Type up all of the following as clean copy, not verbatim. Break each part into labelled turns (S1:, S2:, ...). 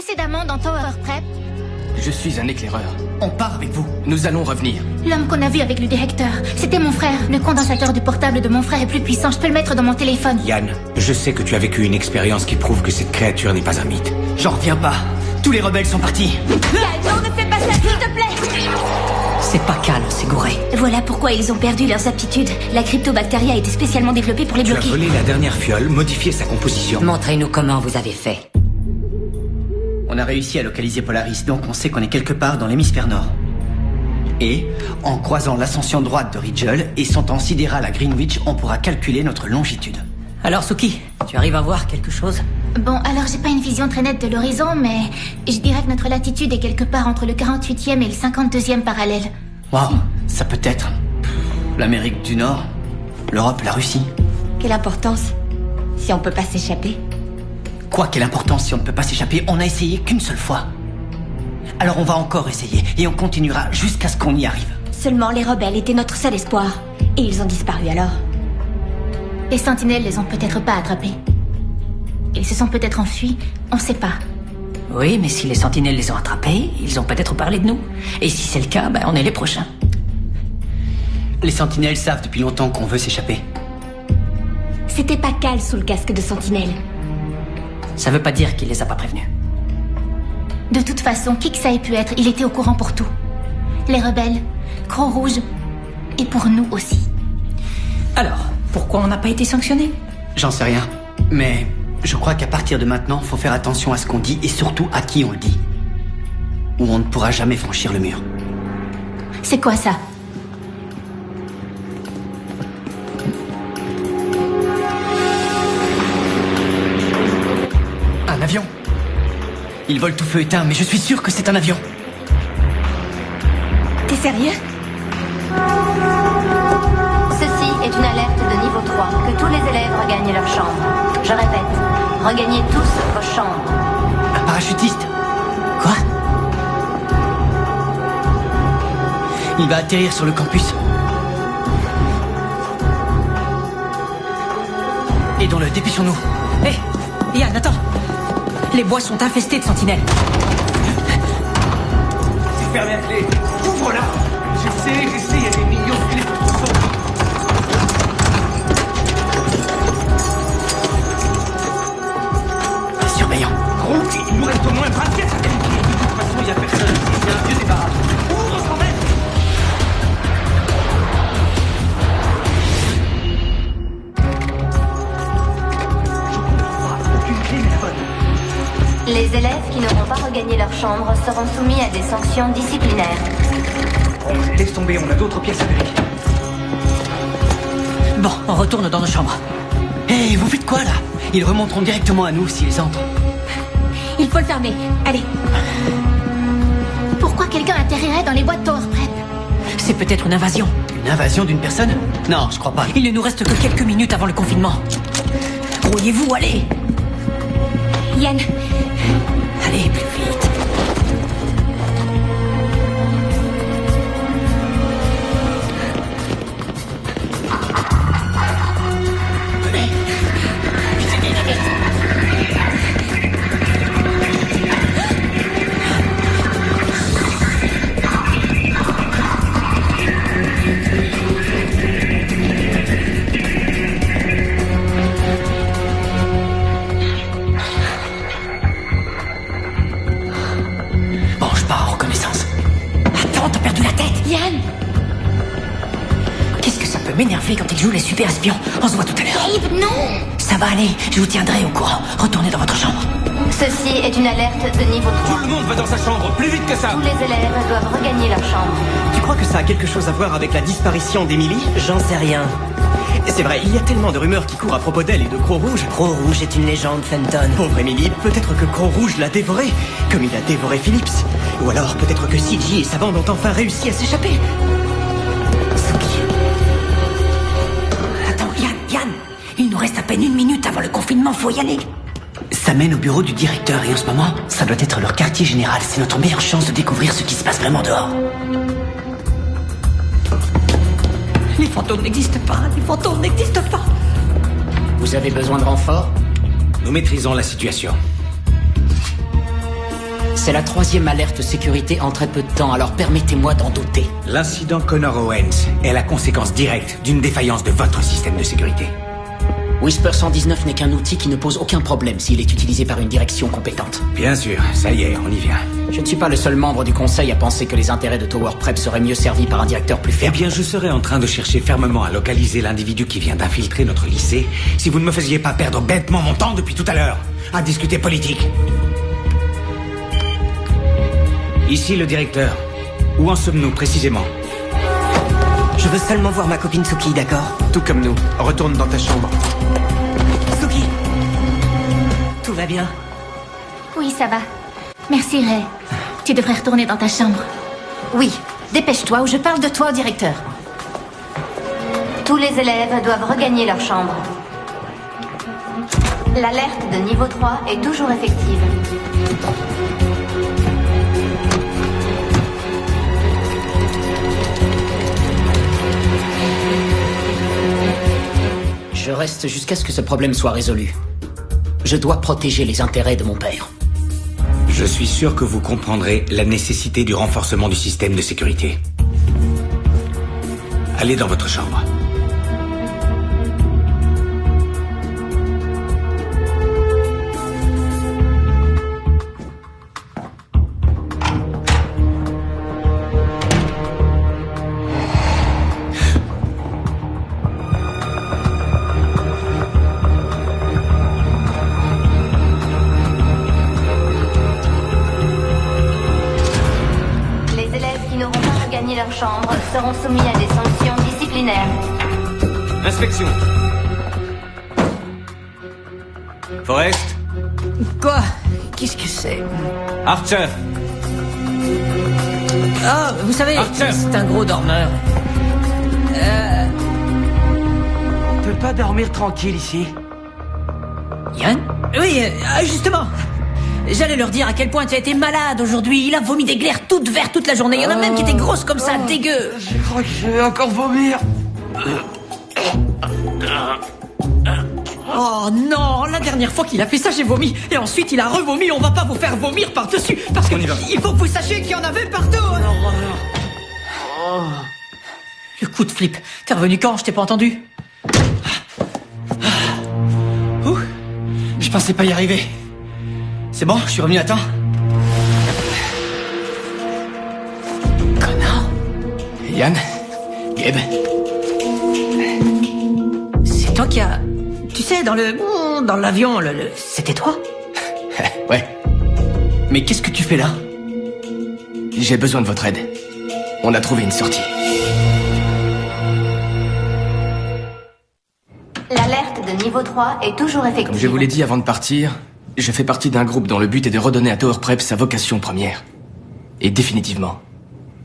S1: précédemment dans Tower Prep.
S2: Je suis un éclaireur.
S3: On part avec vous.
S2: Nous allons revenir.
S1: L'homme qu'on a vu avec le directeur, c'était mon frère. Le condensateur du portable de mon frère est plus puissant. Je peux le mettre dans mon téléphone.
S4: Yann, je sais que tu as vécu une expérience qui prouve que cette créature n'est pas un mythe.
S3: J'en reviens pas. Tous les rebelles sont partis.
S1: Yann, non, ne fais pas ça, s'il te plaît.
S5: C'est pas calme, c'est gouré.
S1: Voilà pourquoi ils ont perdu leurs aptitudes. La cryptobactérie a été spécialement développée pour les
S4: Tu as
S1: bloquer.
S4: volé la dernière fiole, modifié sa composition.
S5: Montrez-nous comment vous avez fait.
S3: On a réussi à localiser Polaris, donc on sait qu'on est quelque part dans l'hémisphère nord. Et, en croisant l'ascension droite de Rigel et son temps sidéral à Greenwich, on pourra calculer notre longitude.
S5: Alors, Suki, tu arrives à voir quelque chose?
S1: Bon, alors j'ai pas une vision très nette de l'horizon, mais je dirais que notre latitude est quelque part entre le 48e et le 52e parallèle.
S3: Waouh, ça peut être l'Amérique du Nord, l'Europe, la Russie.
S1: Quelle importance si on peut pas s'échapper?
S3: Quoi, quelle importance si on ne peut pas s'échapper? On a essayé qu'une seule fois. Alors on va encore essayer, et on continuera jusqu'à ce qu'on y arrive.
S1: Seulement les rebelles étaient notre seul espoir. Et ils ont disparu alors. Les sentinelles les ont peut-être pas attrapés. Ils se sont peut-être enfuis, on sait pas.
S5: Oui, mais si les sentinelles les ont attrapés, ils ont peut-être parlé de nous. Et si c'est le cas, on est les prochains.
S3: Les sentinelles savent depuis longtemps qu'on veut s'échapper.
S1: C'était pas Cal sous le casque de sentinelle.
S5: Ça veut pas dire qu'il les a pas prévenus.
S1: De toute façon, qui que ça ait pu être, il était au courant pour tout. Les rebelles, Croc-Rouge, et pour nous aussi.
S5: Alors, pourquoi on n'a pas été sanctionnés?
S3: J'en sais rien, mais je crois qu'à partir de maintenant, faut faire attention à ce qu'on dit et surtout à qui on le dit. Ou on ne pourra jamais franchir le mur.
S1: C'est quoi ça?
S3: Un avion. Il vole tout feu éteint, mais je suis sûr que c'est un avion.
S1: T'es sérieux?
S6: Ceci est une alerte de niveau 3. Que tous les élèves regagnent leur chambre. Je répète, regagnez tous vos chambres.
S3: Un parachutiste. Quoi? Il va atterrir sur le campus. Aidons-le, dépêchons-nous.
S5: Hé, Yann, attends. Les bois sont infestés de sentinelles.
S4: Fermez la clé. Ouvre-la. J'essaie, il y a des millions de clés.
S3: Un surveillant.
S4: Rouge, il nous reste au moins 24 à vérifier. De toute façon, il n'y a personne. C'est un vieux débarras. Ouvre quand même. Je comprends pas. Aucune clé n'est la bonne.
S6: Les élèves qui n'auront pas regagné leur chambre seront soumis à des sanctions disciplinaires.
S4: Bon, laisse tomber, on a d'autres pièces à vérifier.
S5: Bon, on retourne dans nos chambres.
S3: Hé, vous faites quoi là? Ils remonteront directement à nous s'ils entrent.
S1: Il faut le fermer. Allez. Pourquoi quelqu'un atterrirait dans les boîtes Tower Prep?
S5: C'est peut-être une invasion.
S3: Une invasion d'une personne? Non, je crois pas.
S5: Il ne nous reste que quelques minutes avant le confinement. Grouillez-vous, allez.
S1: Yann,
S5: Allez, plus vite.
S3: Bon, je pars en reconnaissance.
S5: Attends, t'as perdu la tête.
S1: Yann,
S5: Qu'est-ce que ça peut m'énerver quand ils jouent les super espions? On se voit tout à l'heure.
S1: Gabe, non!
S5: Ça va aller, je vous tiendrai au courant. Retournez dans votre chambre.
S6: Ceci est une alerte de niveau 3.
S4: Tout le monde va dans sa chambre, plus vite que ça.
S6: Tous les élèves doivent regagner leur chambre.
S7: Tu crois que ça a quelque chose à voir avec la disparition d'Emily?
S5: J'en sais rien.
S7: C'est vrai, il y a tellement de rumeurs qui courent à propos d'elle et de Croc-Rouge.
S5: Croc-Rouge est une légende, Fenton.
S7: Pauvre Emily, peut-être que Croc-Rouge l'a dévorée, comme il a dévoré Phillips. Ou alors peut-être que CJ et sa bande ont enfin réussi à s'échapper.
S5: Suki. Attends, Yann. Il nous reste à peine une minute avant le confinement, faut y aller.
S3: Ça mène au bureau du directeur et en ce moment, ça doit être leur quartier général. C'est notre meilleure chance de découvrir ce qui se passe vraiment dehors.
S5: Les fantômes n'existent pas, les fantômes n'existent pas.
S4: Vous avez besoin de renfort? Nous maîtrisons la situation.
S5: C'est la 3e alerte sécurité en très peu de temps, alors permettez-moi d'en douter.
S8: L'incident Connor Owens est la conséquence directe d'une défaillance de votre système de sécurité.
S5: Whisper 119 n'est qu'un outil qui ne pose aucun problème s'il est utilisé par une direction compétente.
S8: Bien sûr, ça y est, on y vient.
S5: Je ne suis pas le seul membre du conseil à penser que les intérêts de Tower Prep seraient mieux servis par un directeur plus
S8: Eh
S5: ferme.
S8: bien, je serais en train de chercher fermement à localiser l'individu qui vient d'infiltrer notre lycée si vous ne me faisiez pas perdre bêtement mon temps depuis tout à l'heure à discuter politique. Ici le directeur. Où en sommes-nous précisément?
S7: Je veux seulement voir ma copine Suki, d'accord?
S9: Tout comme nous. Retourne dans ta chambre.
S7: Suki! Tout va bien?
S1: Oui, ça va. Merci, Ray. Tu devrais retourner dans ta chambre.
S6: Oui, dépêche-toi ou je parle de toi au directeur. Tous les élèves doivent regagner leur chambre. L'alerte de niveau 3 est toujours effective.
S5: Je reste jusqu'à ce que ce problème soit résolu. Je dois protéger les intérêts de mon père.
S8: Je suis sûr que vous comprendrez la nécessité du renforcement du système de sécurité. Allez dans votre chambre.
S6: Leur chambre seront soumis à des sanctions disciplinaires.
S4: Inspection. Forrest.
S5: Quoi? Qu'est-ce que c'est?
S4: Archer.
S5: Ah, vous savez,
S4: Archer.
S5: c'est un gros dormeur.
S7: On peut pas dormir tranquille ici.
S5: Yann? Oui, justement. J'allais leur dire à quel point tu as été malade aujourd'hui. Il a vomi des glaires toutes vertes toute la journée. Il y en a même qui étaient grosses comme ça, dégueu.
S7: Je crois que je vais encore vomir.
S5: Oh non, la dernière fois qu'il a fait ça, j'ai vomi. Et ensuite, il a revomi. On va pas vous faire vomir par-dessus. Parce que il faut que vous sachiez qu'il y en avait partout. Le coup de flip. T'es revenu quand? Je t'ai pas entendu.
S3: Ouh, je pensais pas y arriver. C'est bon, je suis revenu à temps.
S2: Connor. Yann. Gabe.
S5: C'est toi qui as... Tu sais, dans l'avion, c'était toi?
S2: Ouais.
S3: Mais qu'est-ce que tu fais là?
S2: J'ai besoin de votre aide. On a trouvé une sortie.
S6: L'alerte de niveau 3 est toujours effective.
S2: Comme je vous l'ai dit avant de partir, je fais partie d'un groupe dont le but est de redonner à Tower Prep sa vocation première. Et définitivement.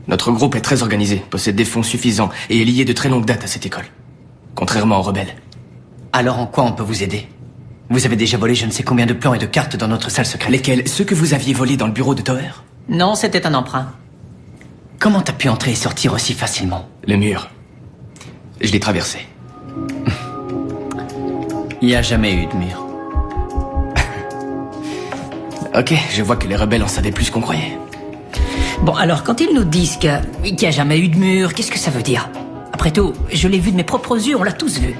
S2: Notre groupe est très organisé, possède des fonds suffisants et est lié de très longue date à cette école. Contrairement aux rebelles.
S3: Alors en quoi on peut vous aider? Vous avez déjà volé je ne sais combien de plans et de cartes dans notre salle secrète.
S2: Lesquels? Ceux que vous aviez volés dans le bureau de Tower?
S5: Non, c'était un emprunt.
S3: Comment t'as pu entrer et sortir aussi facilement?
S2: Le mur. Je l'ai traversé.
S3: Il n'y a jamais eu de mur.
S2: Ok, je vois que les rebelles en savaient plus qu'on croyait.
S5: Bon, alors, quand ils nous disent qu'il n'y a jamais eu de mur, qu'est-ce que ça veut dire? Après tout, je l'ai vu de mes propres yeux, on l'a tous vu.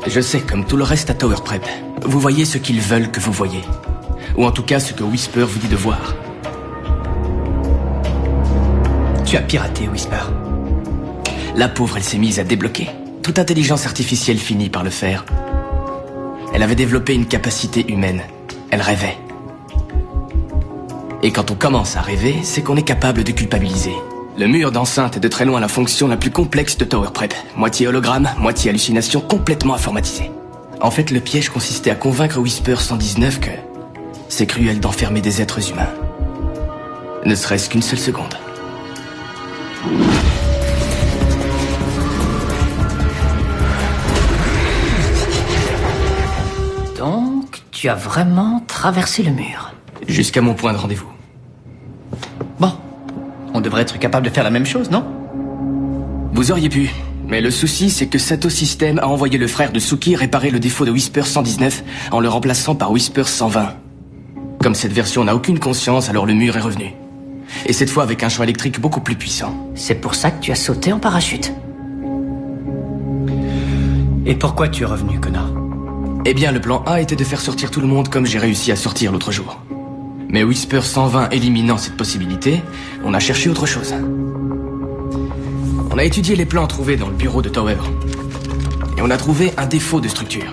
S2: Je sais, comme tout le reste à Tower Prep, vous voyez ce qu'ils veulent que vous voyez. Ou en tout cas, ce que Whisper vous dit de voir.
S3: Tu as piraté, Whisper.
S2: La pauvre, elle s'est mise à débloquer. Toute intelligence artificielle finit par le faire. Elle avait développé une capacité humaine. Elle rêvait. Et quand on commence à rêver, c'est qu'on est capable de culpabiliser. Le mur d'enceinte est de très loin la fonction la plus complexe de Tower Prep. Moitié hologramme, moitié hallucination, complètement informatisée. En fait, le piège consistait à convaincre Whisper 119 que c'est cruel d'enfermer des êtres humains. Ne serait-ce qu'une seule seconde.
S5: Donc, tu as vraiment traversé le mur.
S2: Jusqu'à mon point de rendez-vous.
S3: Bon, on devrait être capable de faire la même chose, non?
S2: Vous auriez pu, mais le souci c'est que Sato System a envoyé le frère de Suki réparer le défaut de Whisper 119 en le remplaçant par Whisper 120. Comme cette version n'a aucune conscience, alors le mur est revenu. Et cette fois avec un champ électrique beaucoup plus puissant.
S5: C'est pour ça que tu as sauté en parachute.
S3: Et pourquoi tu es revenu, Connor?
S2: Eh bien, le plan A était de faire sortir tout le monde comme j'ai réussi à sortir l'autre jour. Mais Whisper 120 éliminant cette possibilité, on a cherché autre chose. On a étudié les plans trouvés dans le bureau de Tower. Et on a trouvé un défaut de structure.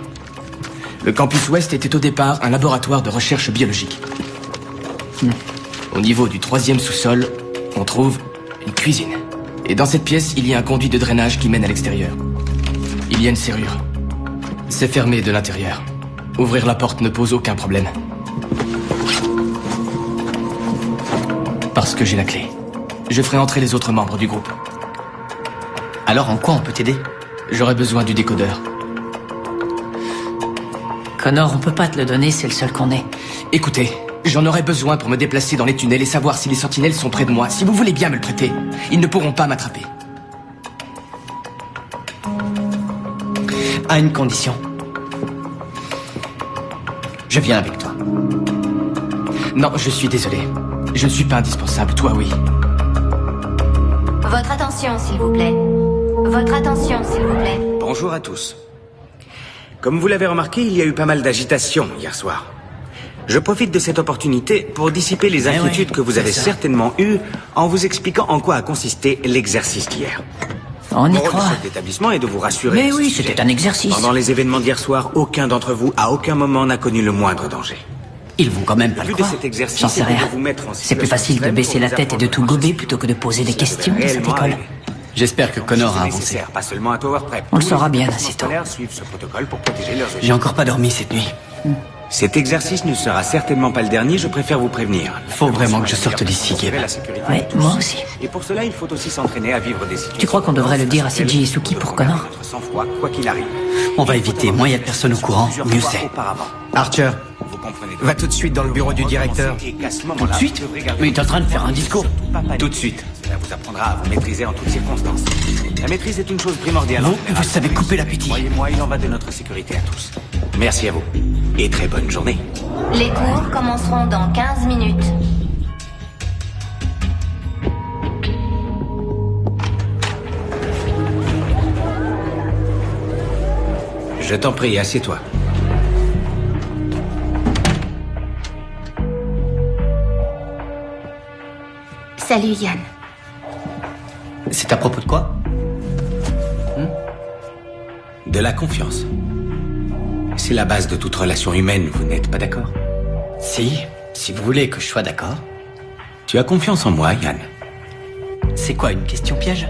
S2: Le campus ouest était au départ un laboratoire de recherche biologique. Au niveau du 3e sous-sol, on trouve une cuisine. Et dans cette pièce, il y a un conduit de drainage qui mène à l'extérieur. Il y a une serrure. C'est fermé de l'intérieur. Ouvrir la porte ne pose aucun problème. Parce que j'ai la clé. Je ferai entrer les autres membres du groupe.
S3: Alors en quoi on peut t'aider?
S2: J'aurai besoin du décodeur.
S5: Connor, on peut pas te le donner, c'est le seul qu'on ait.
S2: Écoutez, j'en aurai besoin pour me déplacer dans les tunnels et savoir si les sentinelles sont près de moi. Si vous voulez bien me le prêter, ils ne pourront pas m'attraper.
S3: À une condition. Je viens avec toi.
S2: Non, je suis désolé. Je ne suis pas indispensable, toi oui.
S6: Votre attention, s'il vous plaît. Votre attention, s'il vous plaît.
S8: Bonjour à tous. Comme vous l'avez remarqué, il y a eu pas mal d'agitation hier soir. Je profite de cette opportunité pour dissiper les inquiétudes que vous avez certainement eues en vous expliquant en quoi a consisté l'exercice d'hier.
S5: On y
S8: Mon rôle
S5: croit.
S8: de cet établissement est de vous rassurer.
S5: Mais
S8: à ce
S5: oui,
S8: sujet.
S5: c'était un exercice.
S8: Pendant les événements d'hier soir, aucun d'entre vous, à aucun moment, n'a connu le moindre danger.
S3: Ils vont quand même pas
S8: Le
S3: le
S8: but de
S3: croire.
S8: cet exercice
S5: J'en sais
S8: est de
S5: rien.
S8: vous mettre en
S5: C'est plus
S8: situation
S5: facile de
S8: extrême
S5: baisser
S8: pour
S5: la
S8: vous
S5: tête et de tout
S8: apprendre
S5: gober
S8: à
S5: plutôt que de poser des questions dans cette
S8: réellement
S5: école.
S8: arriver.
S3: J'espère que Connor a
S8: C'est
S3: avancé.
S8: nécessaire, pas seulement à Tower Prep.
S5: On le
S8: Tous
S5: saura
S8: les
S5: bien
S8: établissements
S5: assez tôt.
S8: scolaires suivent ce protocole pour protéger leurs élèves.
S3: J'ai encore pas dormi cette nuit.
S8: Cet exercice ne sera certainement pas le dernier, je préfère vous prévenir.
S3: Faut vraiment que je sorte d'ici, Gabe.
S8: La sécurité
S5: Ouais,
S8: de tous.
S5: moi aussi.
S8: Et pour cela, il faut aussi s'entraîner à vivre des situations.
S5: Tu crois qu'on devrait le dire à CJ et Suki pour Connor?
S8: Notre sang-froid, quoi qu'il arrive.
S3: On va éviter. Moins il y a de personnes au courant, mieux c'est.
S9: Archer,
S8: Vous comprenez
S9: va tout de suite dans le bureau du directeur.
S3: Tout de suite? Mais il est en train de faire un discours. Tout de suite.
S8: Cela vous apprendra à vous maîtriser en toutes circonstances. La maîtrise est une chose primordiale.
S3: Vous savez couper l'appétit.
S8: Croyez-moi, il en va de notre sécurité à tous. Merci à vous. Et très bonne journée.
S6: Les cours commenceront dans 15 minutes.
S8: Je t'en prie, assieds-toi.
S1: Salut Yann.
S3: C'est à propos de quoi?
S8: De la confiance. C'est la base de toute relation humaine, vous n'êtes pas d'accord?
S3: Si vous voulez que je sois d'accord.
S8: Tu as confiance en moi, Yann.
S3: C'est quoi, une question piège?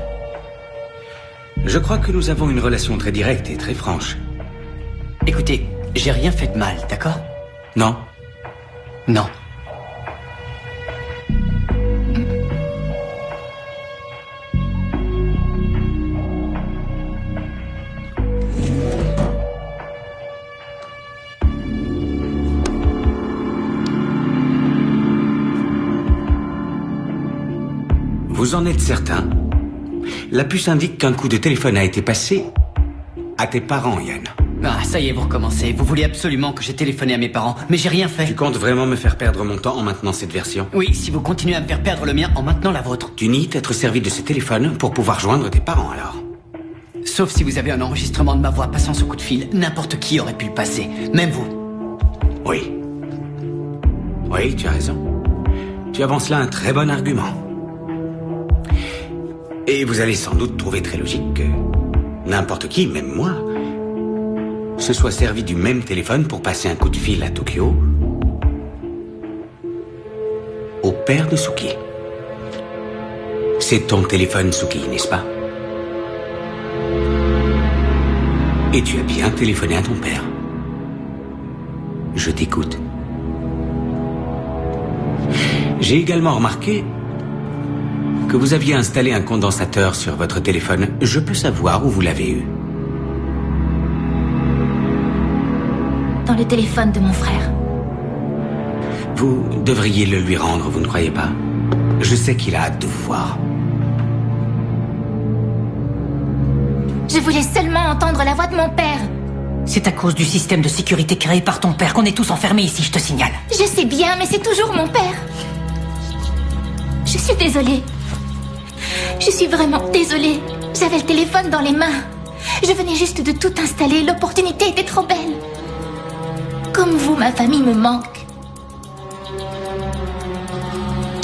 S8: Je crois que nous avons une relation très directe et très franche.
S3: Écoutez, j'ai rien fait de mal, d'accord?
S8: Non?
S3: Non.
S8: Vous en êtes certain? La puce indique qu'un coup de téléphone a été passé à tes parents, Yann.
S3: Ah, ça y est, vous recommencez. Vous voulez absolument que j'ai téléphoné à mes parents, mais j'ai rien fait.
S8: Tu comptes vraiment me faire perdre mon temps en maintenant cette version?
S3: Oui, si vous continuez à me faire perdre le mien en maintenant la vôtre.
S8: Tu nies t'être servi de ce téléphone pour pouvoir joindre tes parents, alors?
S3: Sauf si vous avez un enregistrement de ma voix passant ce coup de fil, n'importe qui aurait pu le passer, même vous.
S8: Oui. Oui, tu as raison. Tu avances là un très bon argument. Et vous allez sans doute trouver très logique que n'importe qui, même moi, se soit servi du même téléphone pour passer un coup de fil à Tokyo au père de Suki. C'est ton téléphone, Suki, n'est-ce pas? Et tu as bien téléphoné à ton père. Je t'écoute. J'ai également remarqué que vous aviez installé un condensateur sur votre téléphone. Je peux savoir où vous l'avez eu?
S1: Dans le téléphone de mon frère.
S8: Vous devriez le lui rendre, vous ne croyez pas? Je sais qu'il a hâte de vous voir.
S1: Je voulais seulement entendre la voix de mon père.
S5: C'est à cause du système de sécurité créé par ton père qu'on est tous enfermés ici, je te signale.
S1: Je sais bien, mais c'est toujours mon père. Je suis désolée. Je suis vraiment désolée. J'avais le téléphone dans les mains. Je venais juste de tout installer. L'opportunité était trop belle. Comme vous, ma famille me manque.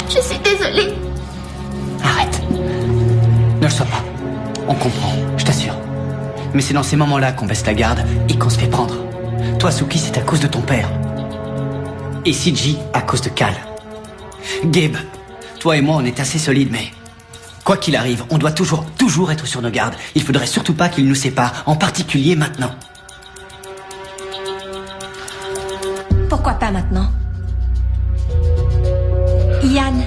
S1: Je suis désolée.
S3: Arrête. Ne le sois pas. On comprend, je t'assure. Mais c'est dans ces moments-là qu'on baisse la garde et qu'on se fait prendre. Toi, Suki, c'est à cause de ton père. Et CJ, à cause de Cal. Gabe, toi et moi, on est assez solides, mais... Quoi qu'il arrive, on doit toujours être sur nos gardes. Il faudrait surtout pas qu'ils nous séparent, en particulier maintenant.
S10: Pourquoi pas maintenant? Yann,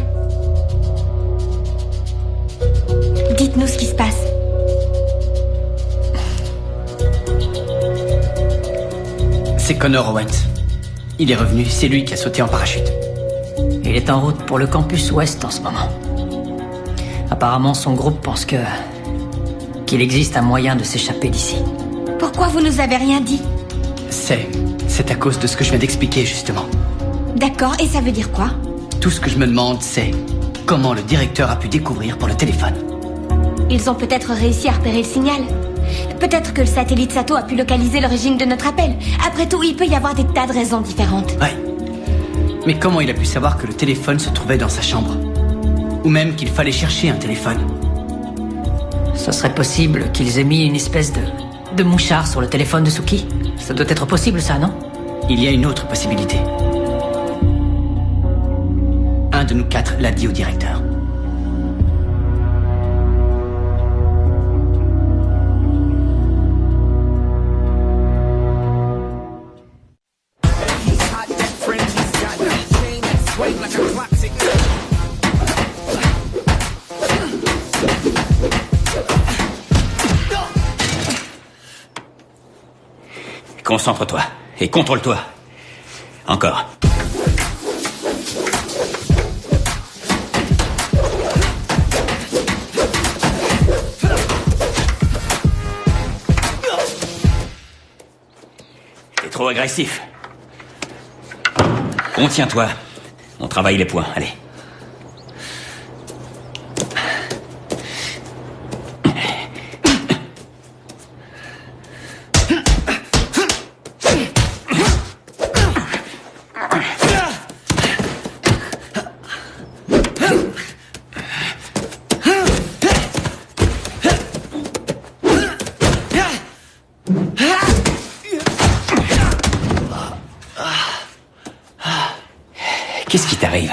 S10: dites-nous ce qui se passe.
S3: C'est Connor Owens. Il est revenu, c'est lui qui a sauté en parachute.
S5: Il est en route pour le campus ouest en ce moment. Apparemment, son groupe pense qu'il existe un moyen de s'échapper d'ici.
S10: Pourquoi vous nous avez rien dit?
S3: C'est à cause de ce que je viens d'expliquer, justement.
S10: D'accord, et ça veut dire quoi?
S3: Tout ce que je me demande, c'est comment le directeur a pu découvrir pour le téléphone.
S10: Ils ont peut-être réussi à repérer le signal. Peut-être que le satellite Sato a pu localiser l'origine de notre appel. Après tout, il peut y avoir des tas de raisons différentes.
S3: Ouais. Mais comment il a pu savoir que le téléphone se trouvait dans sa chambre? Ou même qu'il fallait chercher un téléphone?
S5: Ce serait possible qu'ils aient mis une espèce de mouchard sur le téléphone de Suki. Ça doit être possible, ça, non?
S3: Il y a une autre possibilité. Un de nous quatre l'a dit au directeur.
S4: Concentre-toi et contrôle-toi. Encore. T'es trop agressif. Contiens-toi. On travaille les points, allez. Qu'est-ce qui t'arrive?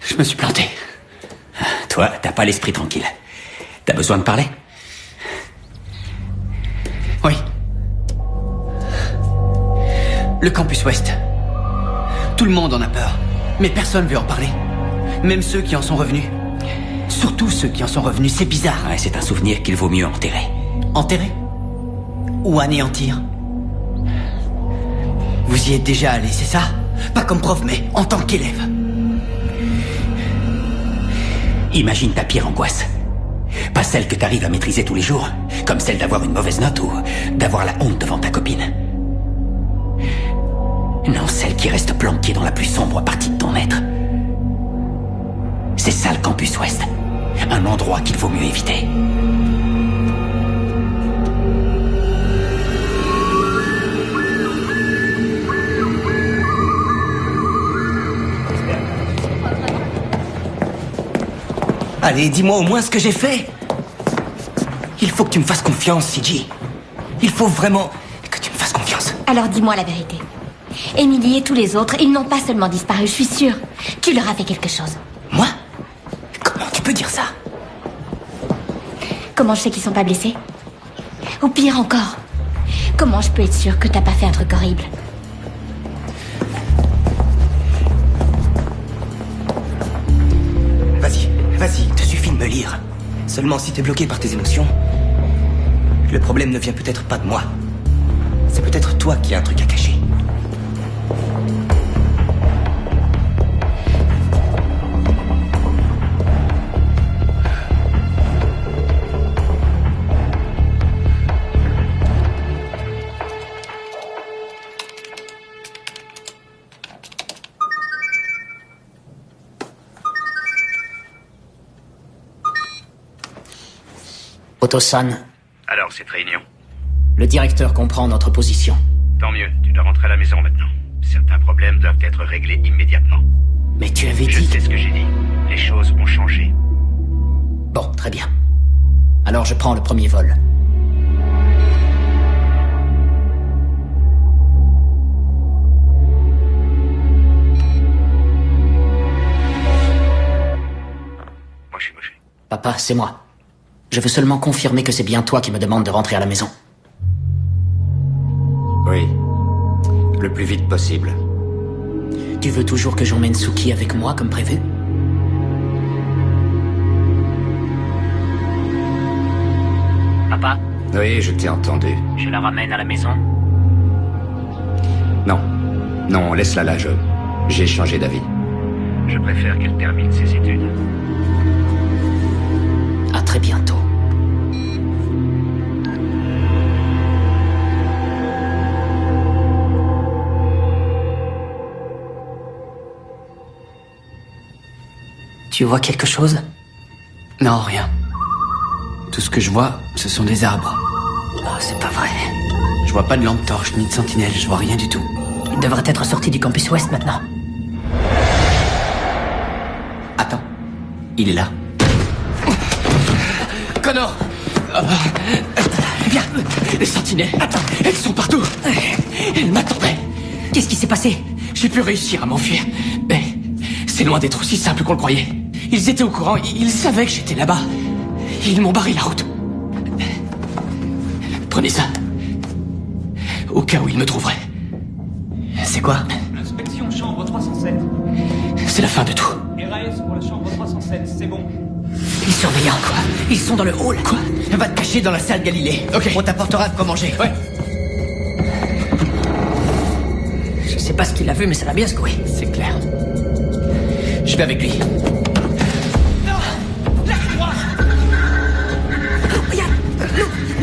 S3: Je me suis planté.
S4: Toi, t'as pas l'esprit tranquille. T'as besoin de parler?
S3: Oui. Le campus ouest. Tout le monde en a peur. Mais personne veut en parler. Même ceux qui en sont revenus. Surtout ceux qui en sont revenus, c'est bizarre.
S4: Ouais, c'est un souvenir qu'il vaut mieux enterrer.
S3: Enterrer? Ou anéantir? Vous y êtes déjà allé, c'est ça? Pas comme prof, mais en tant qu'élève.
S4: Imagine ta pire angoisse. Pas celle que t'arrives à maîtriser tous les jours, comme celle d'avoir une mauvaise note ou d'avoir la honte devant ta copine. Non, celle qui reste planquée dans la plus sombre partie de ton être. C'est ça le campus ouest. Un endroit qu'il vaut mieux éviter.
S3: Allez, dis-moi au moins ce que j'ai fait. Il faut que tu me fasses confiance, CJ. Il faut vraiment que tu me fasses confiance.
S10: Alors dis-moi la vérité. Emily et tous les autres, ils n'ont pas seulement disparu, je suis sûre. Tu leur as fait quelque chose.
S3: Moi? Comment tu peux dire ça?
S10: Comment je sais qu'ils sont pas blessés? Ou pire encore, comment je peux être sûre que t'as pas fait un truc horrible?
S3: Vas-y, il te suffit de me lire. Seulement si t'es bloqué par tes émotions, le problème ne vient peut-être pas de moi. C'est peut-être toi qui as un truc à cacher.
S5: Otto-san,
S11: Alors, cette réunion?
S5: le directeur comprend notre position.
S11: Tant mieux, tu dois rentrer à la maison maintenant. Certains problèmes doivent être réglés immédiatement.
S5: Mais tu avais
S11: Je
S5: dit...
S11: sais ce que j'ai dit. Les choses ont changé.
S5: Bon, très bien. Alors je prends le premier vol.
S11: Moi, je suis moché.
S5: Papa, c'est moi. Je veux seulement confirmer que c'est bien toi qui me demandes de rentrer à la maison.
S4: Oui. Le plus vite possible.
S5: Tu veux toujours que j'emmène Suki avec moi comme prévu? Papa?
S4: Oui, je t'ai entendu.
S5: Je la ramène à la maison?
S4: Non. Non, laisse-la là, j'ai changé d'avis.
S11: Je préfère qu'elle termine ses études.
S5: À très bientôt. Tu vois quelque chose?
S2: Non, rien. Tout ce que je vois, ce sont des arbres.
S5: Oh, c'est pas vrai.
S2: Je vois pas de lampe torche ni de sentinelle, je vois rien du tout.
S5: Il devrait être sorti du campus ouest maintenant.
S2: Attends, il est là. Connor! Viens! Les sentinelles! Attends! Elles sont partout! Elles m'attendaient!
S5: Qu'est-ce qui s'est passé?
S2: J'ai pu réussir à m'enfuir. Mais c'est loin d'être aussi simple qu'on le croyait. Ils étaient au courant, ils savaient que j'étais là-bas. Ils m'ont barré la route. Prenez ça. Au cas où ils me trouveraient. C'est quoi?
S12: Inspection chambre 307.
S2: C'est la fin de tout.
S12: RAS pour la chambre 307, c'est bon.
S5: Les surveillants, quoi. Ils sont dans le hall.
S3: Quoi? Va te cacher dans la salle Galilée.
S2: Ok.
S3: On t'apportera de quoi manger.
S2: Ouais.
S5: Je sais pas ce qu'il a vu, mais ça l'a bien secoué.
S2: C'est clair. Je vais avec lui.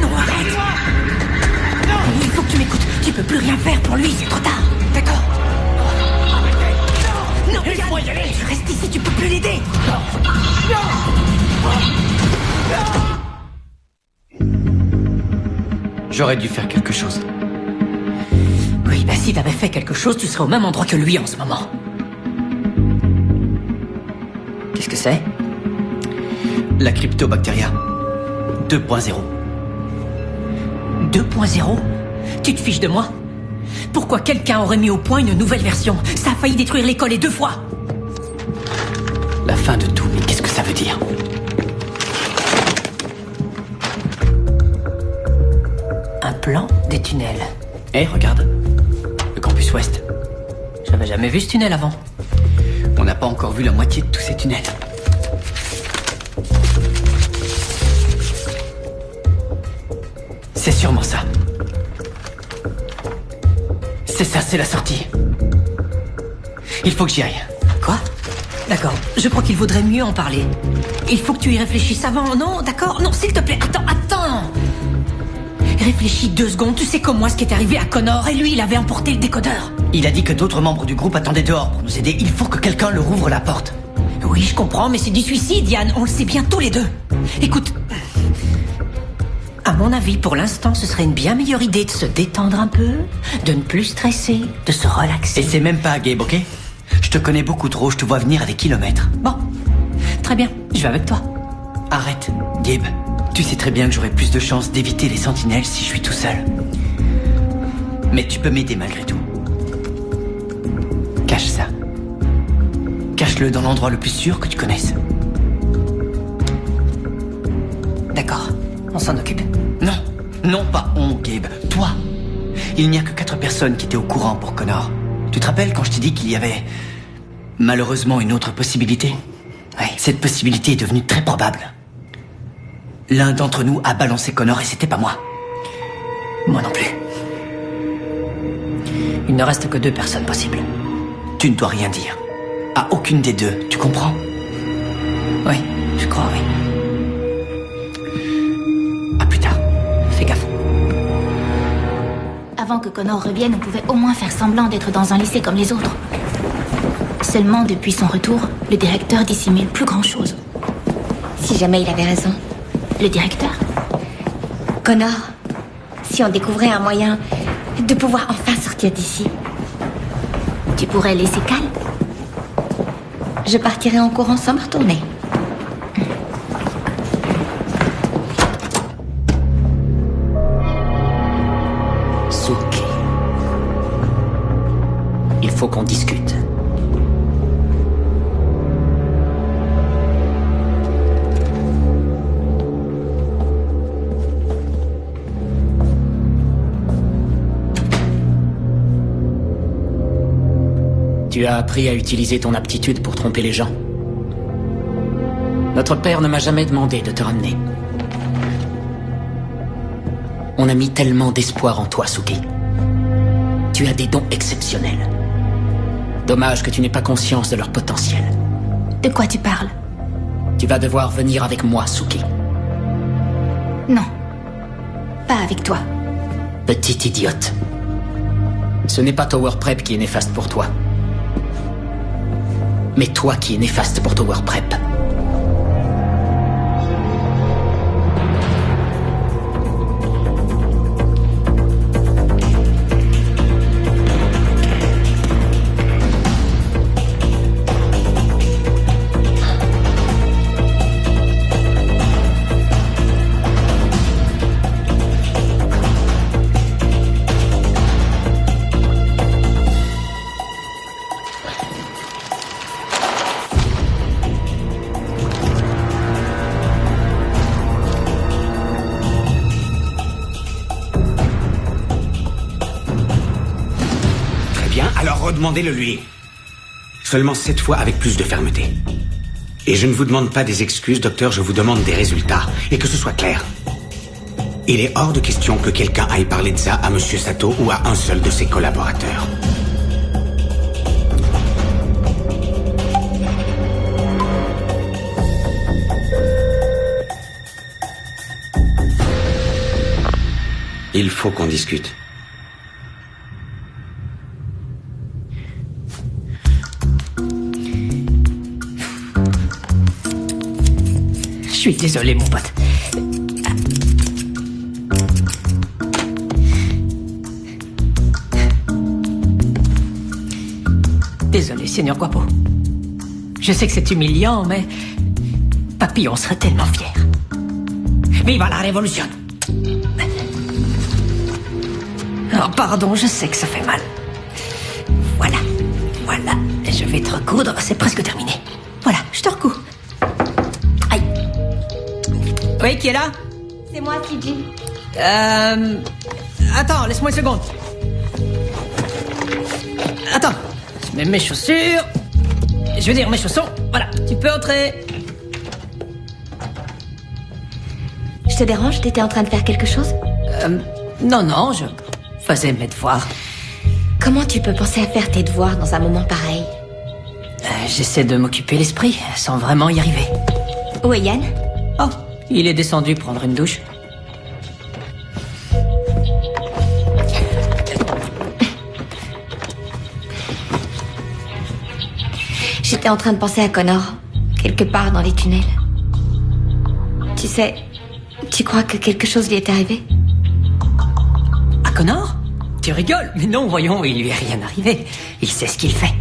S5: Non, arrête. Il faut que tu m'écoutes. Tu peux plus rien faire pour lui, c'est trop tard. D'accord? Non, laisse-moi y aller. Tu restes ici, tu peux plus l'aider.
S2: J'aurais dû faire quelque chose.
S5: Oui, bah si t'avais fait quelque chose, tu serais au même endroit que lui en ce moment. Qu'est-ce que c'est?
S3: La cryptobactéria 2.0.
S5: 2.0? Tu te fiches de moi? Pourquoi quelqu'un aurait mis au point une nouvelle version? Ça a failli détruire l'école et 2 fois.
S2: La fin de tout, mais qu'est-ce que ça veut dire?
S5: Un plan des tunnels.
S2: Hé, regarde. Le campus ouest.
S5: J'avais jamais vu ce tunnel avant.
S2: On n'a pas encore vu la moitié de tous ces tunnels. C'est sûrement ça. C'est ça, c'est la sortie. Il faut que j'y aille.
S5: Quoi? D'accord, je crois qu'il vaudrait mieux en parler. Il faut que tu y réfléchisses avant, non? D'accord? Non, s'il te plaît, attends! Réfléchis 2 secondes, tu sais comme moi ce qui est arrivé à Connor, et lui, il avait emporté le décodeur.
S3: Il a dit que d'autres membres du groupe attendaient dehors pour nous aider. Il faut que quelqu'un leur ouvre la porte.
S5: Oui, je comprends, mais c'est du suicide, Yann, on le sait bien tous les deux. Écoute, à mon avis, pour l'instant, ce serait une bien meilleure idée de se détendre un peu, de ne plus stresser, de se relaxer.
S3: Et c'est même pas Gabe, ok? Je te connais beaucoup trop, je te vois venir à des kilomètres.
S5: Bon, très bien, je vais avec toi.
S3: Arrête, Gabe. Tu sais très bien que j'aurai plus de chances d'éviter les sentinelles si je suis tout seul. Mais tu peux m'aider malgré tout. Cache ça. Cache-le dans l'endroit le plus sûr que tu connaisses.
S5: D'accord, on s'en occupe.
S3: Non, non pas on, Gabe, toi. Il n'y a que 4 personnes qui étaient au courant pour Connor. Tu te rappelles quand je t'ai dit qu'il y avait malheureusement une autre possibilité?
S5: Oui.
S3: Cette possibilité est devenue très probable. L'un d'entre nous a balancé Connor et c'était pas moi.
S5: Moi non plus. Il ne reste que 2 personnes possibles.
S3: Tu ne dois rien dire. À aucune des 2, tu comprends?
S5: Oui, je crois, oui.
S3: À plus tard.
S5: Fais gaffe.
S1: Avant que Connor revienne, on pouvait au moins faire semblant d'être dans un lycée comme les autres. Seulement, depuis son retour, le directeur dissimule plus grand-chose.
S10: Si jamais il avait raison.
S1: Le directeur?
S10: Connor, si on découvrait un moyen de pouvoir enfin sortir d'ici, tu pourrais laisser Cal? Je partirai en courant sans me retourner.
S4: Suki. Il faut qu'on discute. Tu as appris à utiliser ton aptitude pour tromper les gens. Notre père ne m'a jamais demandé de te ramener. On a mis tellement d'espoir en toi, Suki. Tu as des dons exceptionnels. Dommage que tu n'aies pas conscience de leur potentiel.
S1: De quoi tu parles?
S4: Tu vas devoir venir avec moi, Suki.
S1: Non. Pas avec toi.
S4: Petite idiote. Ce n'est pas Tower Prep qui est néfaste pour toi. Mais toi qui es néfaste pour Tower Prep.
S8: Demandez-le lui. Seulement cette fois avec plus de fermeté. Et je ne vous demande pas des excuses, docteur, je vous demande des résultats. Et que ce soit clair. Il est hors de question que quelqu'un aille parler de ça à Monsieur Sato ou à un seul de ses collaborateurs. Il faut qu'on discute.
S5: Je suis désolé, mon pote. Désolé, Seigneur Guapo. Je sais que c'est humiliant, mais... Papillon serait tellement fier. Viva la révolution! Oh, pardon, je sais que ça fait mal. Voilà. Je vais te recoudre, c'est presque terminé. Voilà, je te recous. Aïe. Oui, qui est là?
S10: C'est moi, CJ.
S5: Attends, laisse-moi une seconde. Attends, je mets mes chaussures. Je veux dire mes chaussons. Voilà, tu peux entrer.
S10: Je te dérange? T'étais en train de faire quelque chose?
S5: Non, je faisais mes devoirs.
S10: Comment tu peux penser à faire tes devoirs dans un moment pareil?
S5: J'essaie de m'occuper l'esprit, sans vraiment y arriver.
S10: Où est Yann?
S5: Oh, il est descendu prendre une douche.
S10: J'étais en train de penser à Connor, quelque part dans les tunnels. Tu sais, tu crois que quelque chose lui est arrivé?
S5: À Connor? Tu rigoles? Mais non, voyons, il lui est rien arrivé. Il sait ce qu'il fait.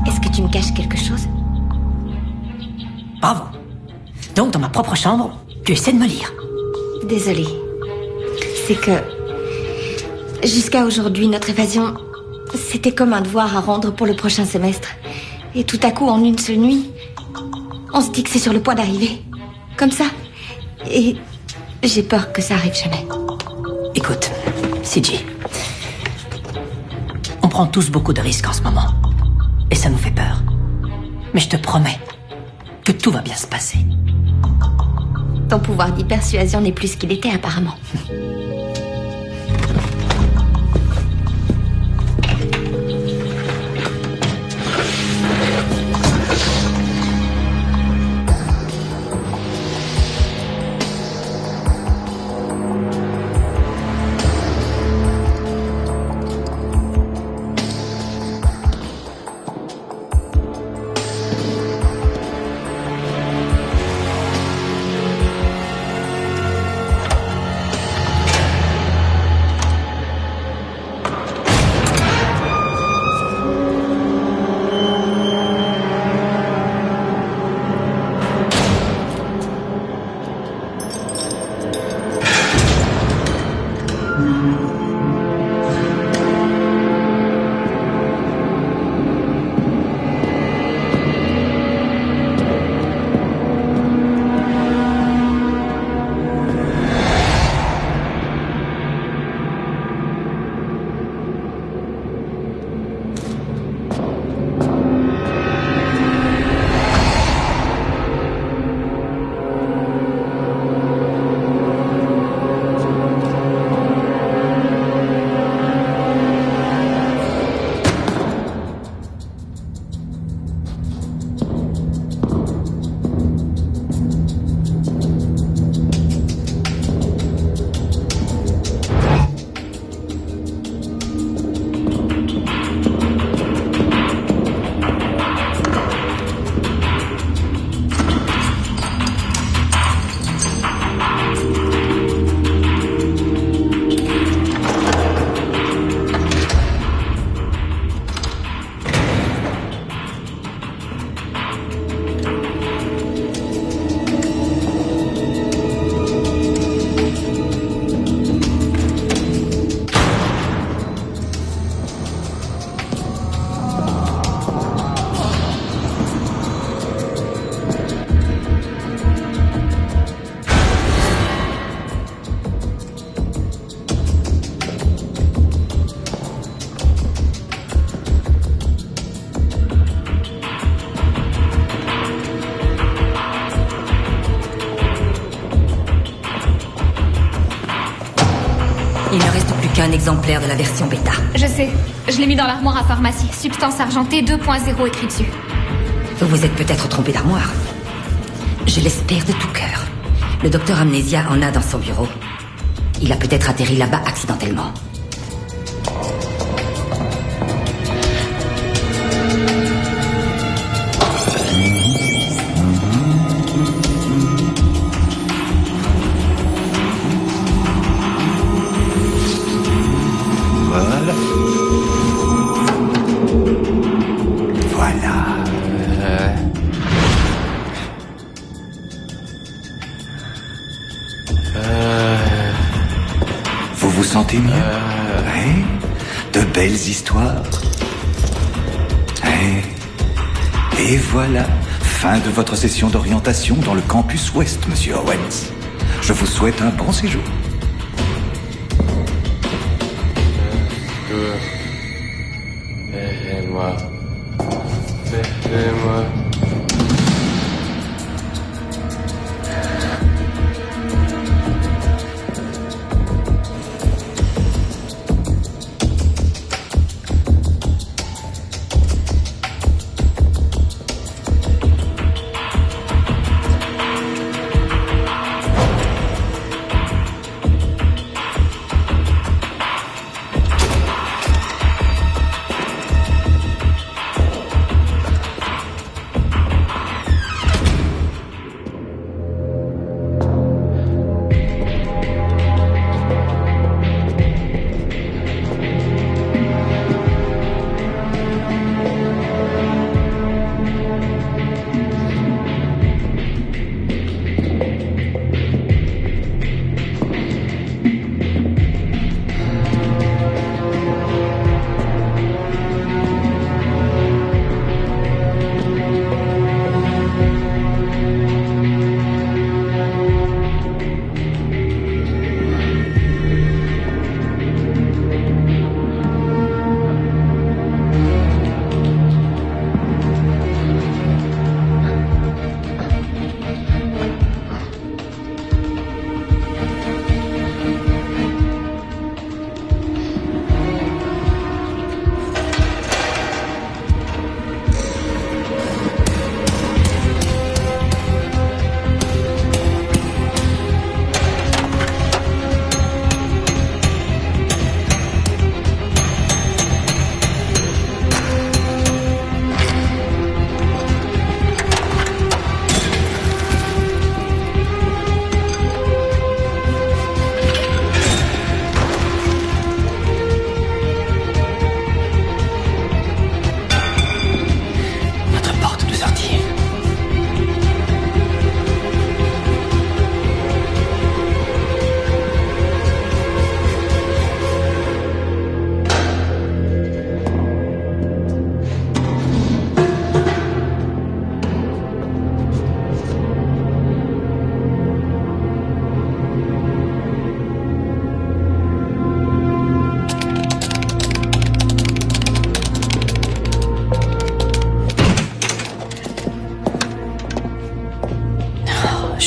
S10: Est-ce que tu me caches quelque chose?
S5: Bravo. Donc, dans ma propre chambre, tu essaies de me lire.
S10: Désolée. C'est que... jusqu'à aujourd'hui, notre évasion, c'était comme un devoir à rendre pour le prochain semestre. Et tout à coup, en une seule nuit, on se dit que c'est sur le point d'arriver. Comme ça. Et j'ai peur que ça arrive jamais.
S5: Écoute, CJ, on prend tous beaucoup de risques en ce moment. Et ça nous fait peur. Mais je te promets que tout va bien se passer.
S10: Ton pouvoir d'hypersuasion n'est plus ce qu'il était apparemment.
S5: Il ne reste plus qu'un exemplaire de la version bêta.
S13: Je sais. Je l'ai mis dans l'armoire à pharmacie. Substance argentée 2.0 écrit dessus.
S5: Vous vous êtes peut-être trompé d'armoire. Je l'espère de tout cœur. Le docteur Amnesia en a dans son bureau. Il a peut-être atterri là-bas accidentellement.
S4: Voilà. Voilà. Vous vous sentez mieux? Oui. De belles histoires. Et voilà, fin de votre session d'orientation dans le campus ouest, monsieur Owens. Je vous souhaite un bon séjour.
S14: Aidez-moi. Aidez-moi.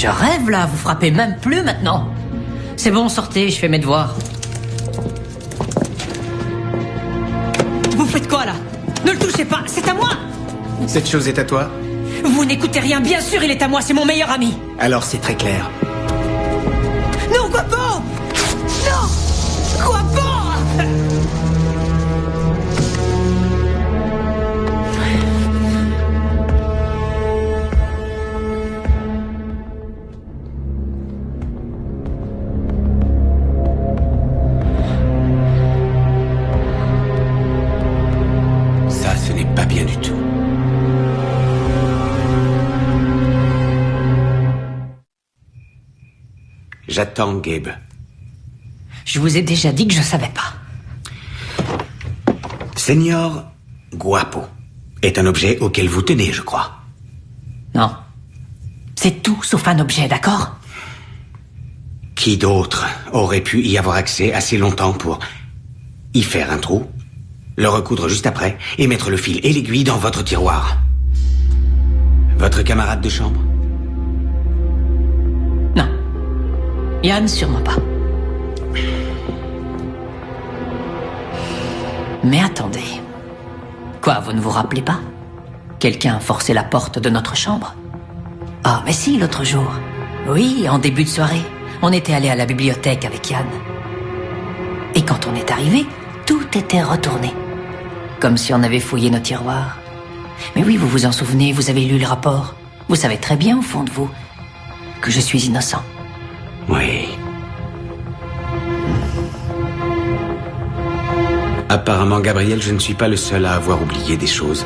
S5: je rêve là, vous frappez même plus maintenant. C'est bon, sortez, je fais mes devoirs. Vous faites quoi là? Ne le touchez pas, c'est à moi!
S9: Cette chose est à toi?
S5: Vous n'écoutez rien, bien sûr il est à moi, c'est mon meilleur ami.
S9: Alors c'est très clair.
S5: Non, quoi pas? Non! Quoi pas?
S8: Ça, ce n'est pas bien du tout. J'attends, Gabe.
S5: Je vous ai déjà dit que je savais pas.
S8: Senior Guapo est un objet auquel vous tenez, je crois.
S5: Non. C'est tout sauf un objet, d'accord?
S8: Qui d'autre aurait pu y avoir accès assez longtemps pour y faire un trou, le recoudre juste après et mettre le fil et l'aiguille dans votre tiroir? Votre camarade de chambre?
S5: Non. Yann, sûrement pas. Mais attendez. Quoi, vous ne vous rappelez pas? Quelqu'un a forcé la porte de notre chambre? Ah, mais si, l'autre jour. Oui, en début de soirée. On était allé à la bibliothèque avec Yann. Et quand on est arrivé, tout était retourné. Comme si on avait fouillé nos tiroirs. Mais oui, vous vous en souvenez, vous avez lu le rapport. Vous savez très bien, au fond de vous, que je suis innocent.
S8: Oui. Apparemment, Gabriel, je ne suis pas le seul à avoir oublié des choses.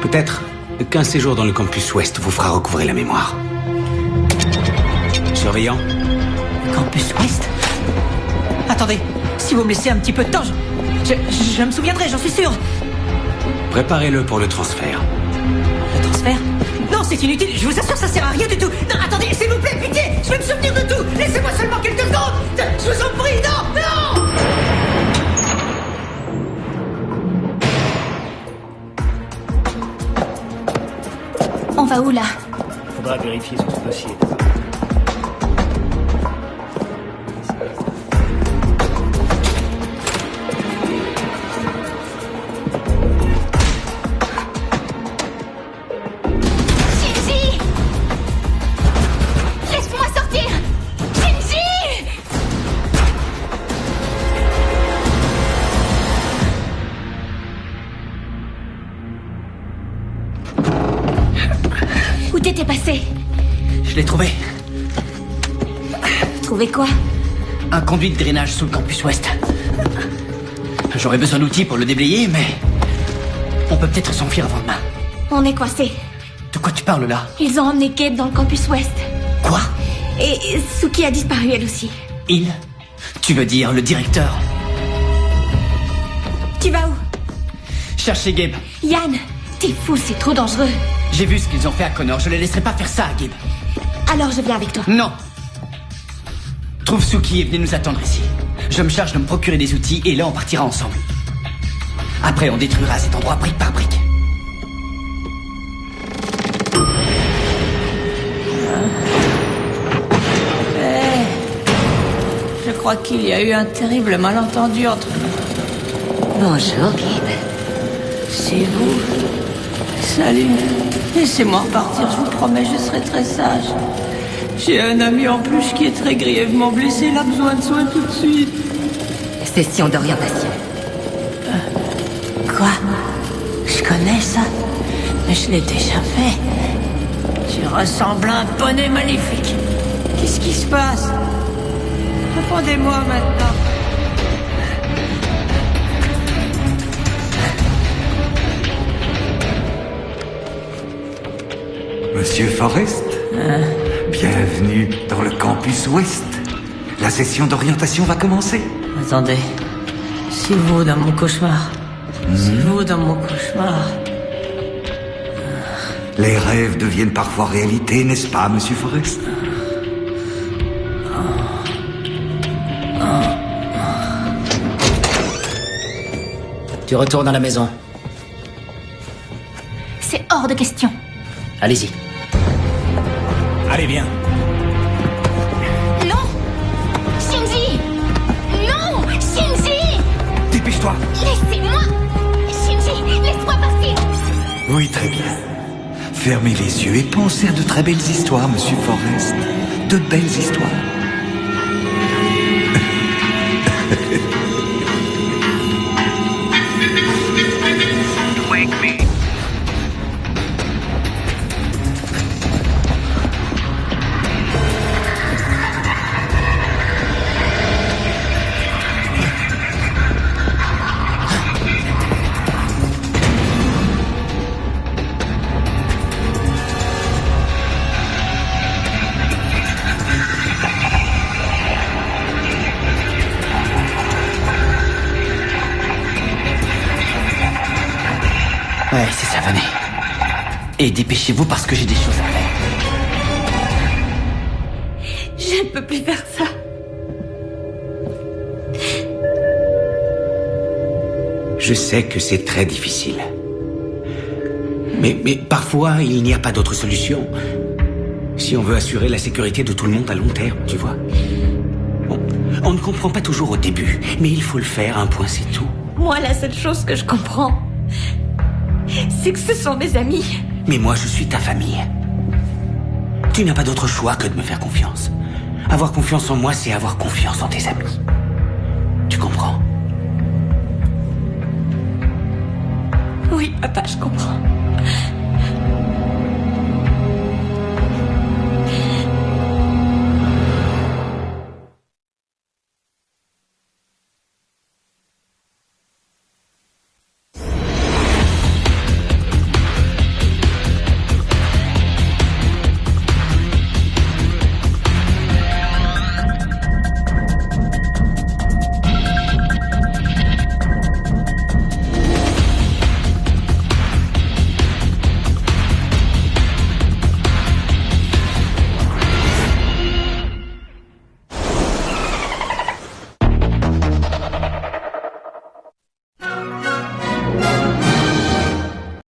S8: Peut-être qu'un séjour dans le campus ouest vous fera recouvrer la mémoire. Surveillant.
S5: Le campus ouest? Attendez, si vous me laissez un petit peu de temps, je me souviendrai, j'en suis sûr.
S8: Préparez-le pour le transfert.
S5: Le transfert? Non, c'est inutile, je vous assure, ça sert à rien du tout. Non, attendez, s'il vous plaît, pitié, je vais me souvenir de tout. Laissez-moi seulement quelques secondes. Je vous en prie, non, non!
S1: On va où là?
S12: Faudra vérifier sur ce dossier.
S1: Shinji! Laisse-moi sortir! Shinji! Où t'étais passé?
S3: Je l'ai trouvé.
S10: Trouvé quoi?
S3: Un conduit de drainage sous le campus ouest. J'aurais besoin d'outils pour le déblayer, mais on peut peut-être s'enfuir avant demain.
S10: On est coincés.
S3: De quoi tu parles là?
S10: Ils ont emmené Gabe dans le campus ouest.
S3: Quoi?
S10: Et Suki a disparu elle aussi.
S3: Il? Tu veux dire le directeur?
S10: Tu vas où?
S3: Chercher Gabe.
S10: Yann, t'es fou, c'est trop dangereux.
S3: J'ai vu ce qu'ils ont fait à Connor, je les laisserai pas faire ça à Gabe.
S10: Alors je viens avec toi.
S3: Non. Trouve Suki et venez nous attendre ici. Je me charge de me procurer des outils et là on partira ensemble. Après on détruira cet endroit brique par brique.
S5: Je crois qu'il y a eu un terrible malentendu entre nous.
S10: Bonjour, Gabe.
S5: C'est vous? Salut. Laissez-moi repartir, je vous promets, je serai très sage. J'ai un ami en plus qui est très grièvement blessé, il a besoin de soins tout de suite.
S10: Session d'orientation.
S5: Quoi? Je connais ça, mais je l'ai déjà fait. Tu ressembles à un poney maléfique. Qu'est-ce qui se passe? Répondez-moi maintenant.
S14: Monsieur Forrest, bienvenue dans le campus ouest. La session d'orientation va commencer.
S5: Attendez, c'est vous dans mon cauchemar. C'est vous dans mon cauchemar.
S14: Les rêves deviennent parfois réalité, n'est-ce pas, Monsieur Forrest?
S3: Tu retournes à la maison.
S1: C'est hors de question.
S3: Allez-y.
S9: Allez, viens.
S1: Non Shinji Non Shinji
S9: Dépêche-toi.
S1: Laissez-moi Shinji, laisse-moi partir.
S14: Oui, très bien. Fermez les yeux et pensez à de très belles histoires, Monsieur Forrest. De belles histoires.
S11: Wake me.
S3: Ouais, c'est ça, venez. Et dépêchez-vous parce que j'ai des choses à faire.
S10: Je ne peux plus faire ça.
S8: Je sais que c'est très difficile. Mais parfois, il n'y a pas d'autre solution. Si on veut assurer la sécurité de tout le monde à long terme, tu vois. Bon, on ne comprend pas toujours au début, mais il faut le faire, un point c'est tout.
S10: Moi, la seule chose que je comprends, c'est que ce sont mes amis.
S8: Mais moi, je suis ta famille. Tu n'as pas d'autre choix que de me faire confiance. Avoir confiance en moi, c'est avoir confiance en tes amis. Tu comprends?
S10: Oui, papa, je comprends.